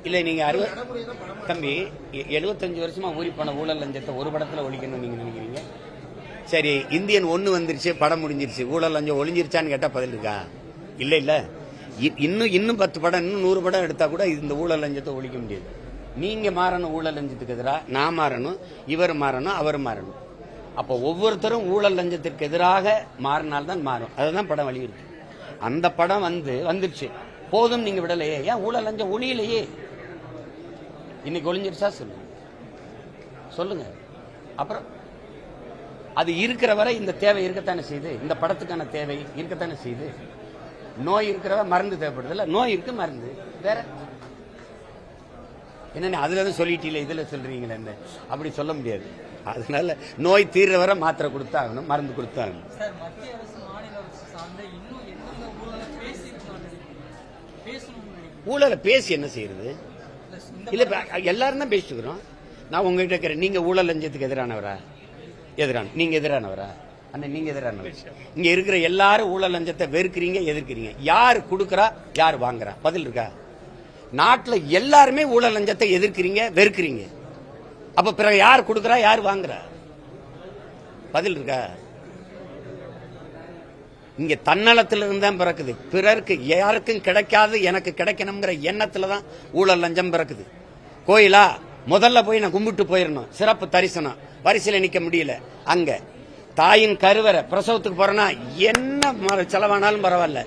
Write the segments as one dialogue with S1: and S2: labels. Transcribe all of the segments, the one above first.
S1: இல்ல நீங்க தம்பி 75 வருஷமா ஊறி போன ஊழல் லஞ்சத்தை ஒரு படத்துல ஒழிக்கணும்னு நீங்க நினைக்கிறீங்க? சரி, இந்தியன் 1 வந்துருச்சு, படம் முடிஞ்சிருச்சு, ஊழல் லஞ்சம் ஒழிஞ்சிருச்சான்னு கேட்டா பதில் இருக்கா? இல்ல இல்ல. இன்னும் 10 படம், இன்னும் 100 படம் எடுத்தா கூட இந்த ஊழல் லஞ்சத்தை ஒழிக்க முடியாது. நீங்க மாறணும் ஊழல் லஞ்சத்துக்கு எதிராக, நான் மாறணும், இவர் மாறணும், அவர் மாறணும். அப்ப ஒவ்வொருத்தரும் ஊழல் லஞ்சத்திற்கு எதிராக மாறினால்தான் மாறும். அதுதான் படம் வலியுறுத்து. அந்த படம் வந்துருச்சு போதும், நீங்க விடலையே. ஏன் ஊழல் லஞ்சம் ஒழியலையே? இன்னைக்கு ஒழிஞ்சிருச்சா சொல்லுங்க. அப்புறம் அது இருக்கிற வரை இந்த தேவை இருக்கத்தானே செய்யுது, இந்த படத்துக்கான தேவை இருக்கத்தானே செய்யுது. நோய் இருக்கிறவ மருந்து தேவைப்படுது இல்ல, நோய் இருக்கு மருந்து வேற என்ன? அதுல சொல்லிட்டீங்க, இதுல சொல்றீங்களே, அப்படி சொல்ல முடியாது. அதனால நோய் தீர்ற வரை மாத்திரை கொடுத்தாகணும், மருந்து கொடுத்தாகணும். ஊழலை பேசி என்ன செய்யறது? இல்ல எல்லாரும் தான் பேசிக்கிறோம். நான் உங்ககிட்ட கேட்கிறேன், நீங்க ஊழல் லஞ்சத்துக்கு எதிரானவரா? நீங்க எதிரானவரா? அண்ணன் நீங்க எதிரானவர். இங்க இருக்கிற எல்லாரும் ஊழல் லஞ்சத்தை வெறுக்கிறீங்க, எதிர்க்கிறீங்க. யார் கொடுக்கறா, யார் வாங்குறா? பதில் இருக்கா? நாட்டுல எல்லாருமே ஊழல் லஞ்சத்தை எதிர்க்கிறீங்க, வெறுக்கிறீங்க. அப்ப பிறகு யார் கொடுக்கறா, யார் வாங்குறா? பதில் இருக்கா? இங்க தன்னலத்திலிருந்து தான் பிறக்குது. பிறருக்கு யாருக்கும் கிடைக்காது எனக்கு கிடைக்கணுங்கிற எண்ணத்துலதான் ஊழல் லஞ்சம் பிறக்குது. கோயிலா முதல்ல போய் நான் கும்பிட்டு போயிடணும், சிறப்பு தரிசனம், வரிசையில் நிக்க முடியல. அங்க தாயின் கருவறை பிரசவத்துக்கு போறேன்னா என்ன செலவானாலும் பரவாயில்ல,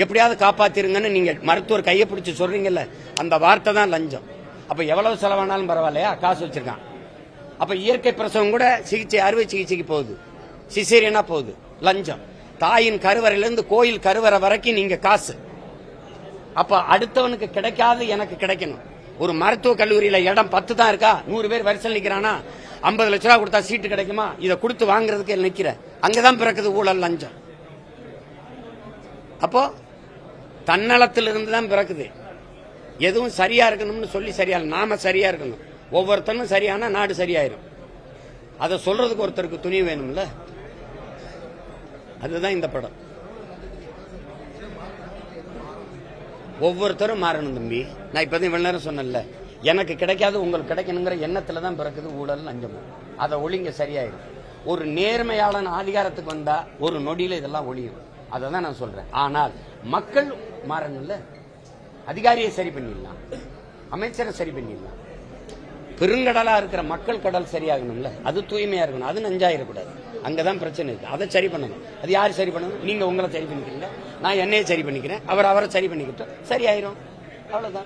S1: எப்படியாவது காப்பாத்திருங்கன்னு நீங்க மருத்துவர் கையை பிடிச்சு சொல்றீங்கல்ல, அந்த வார்த்தை தான் லஞ்சம். அப்ப எவ்வளவு செலவானாலும் பரவாயில்லையா? காசு வச்சிருக்கான். அப்ப இயற்கை பிரசவம் கூட சிகிச்சை, அறுவை சிகிச்சைக்கு போகுது, சிசேரியனா போகுது, லஞ்சம். தாயின் கருவறையிலிருந்து கோயில் கருவறை வரைக்கும் நீங்க காசு. அப்ப அடுத்தவனுக்கு கிடைக்காது எனக்கு கிடைக்கணும். ஒரு மருத்துவ கல்லூரியில இடம் 10 தான் இருக்கா, 100 பேர் வரிசையில் நிக்கிறானா, 50 லட்ச ரூபா கொடுத்தா சீட்டு கிடைக்குமா? இதை கொடுத்து வாங்குறதுக்கு நிக்கிற, அங்கதான் பிறக்குது ஊழல் லஞ்சம். அப்போ தன்னலத்திலிருந்து தான் பிறக்குது. எதுவும் சரியா இருக்கணும்னு சொல்லி சரியா, நாம சரியா இருக்கணும். ஒவ்வொருத்தரும் சரியான நாடு சரியாயிரும். அதை சொல்றதுக்கு ஒருத்தருக்கு துணி வேணும்ல. அதுதான் இந்த படம். ஒவ்வொருத்தரும் மாறணும் தம்பி. நான் இப்பதான் இவ்வளவு நேரம் சொன்னேன்ல, எனக்கு கிடைக்காது உங்களுக்கு கிடைக்கணுங்கிற எண்ணத்துல தான் பிறக்குது ஊழல் லஞ்சமும். அதை ஒளிங்க சரியாயிரும். ஒரு நேர்மையாளன் அதிகாரத்துக்கு வந்தா ஒரு நொடியில இதெல்லாம் ஒளியும். அதை தான் நான் சொல்றேன். ஆனால் மக்கள் மாறணும்ல. அதிகாரியை சரி பண்ணிடலாம், அமைச்சரை சரி பண்ணிடலாம். பெருங்கடலா இருக்கிற மக்கள் கடல் சரியாகணும்ல, அது தூய்மையா இருக்கணும், அது நஞ்சாயிடக்கூடாது. அங்கதான் பிரச்சனை இருக்கு. அதை சரி பண்ணணும். அது யாரு சரி பண்ணணும்? நீங்க உங்களை சரி பண்ணிக்கிறீங்க, நான் என்னைய சரி பண்ணிக்கிறேன், அவரை சரி பண்ணிக்கிட்டோம், சரியாயிரும். அவ்வளவுதான்.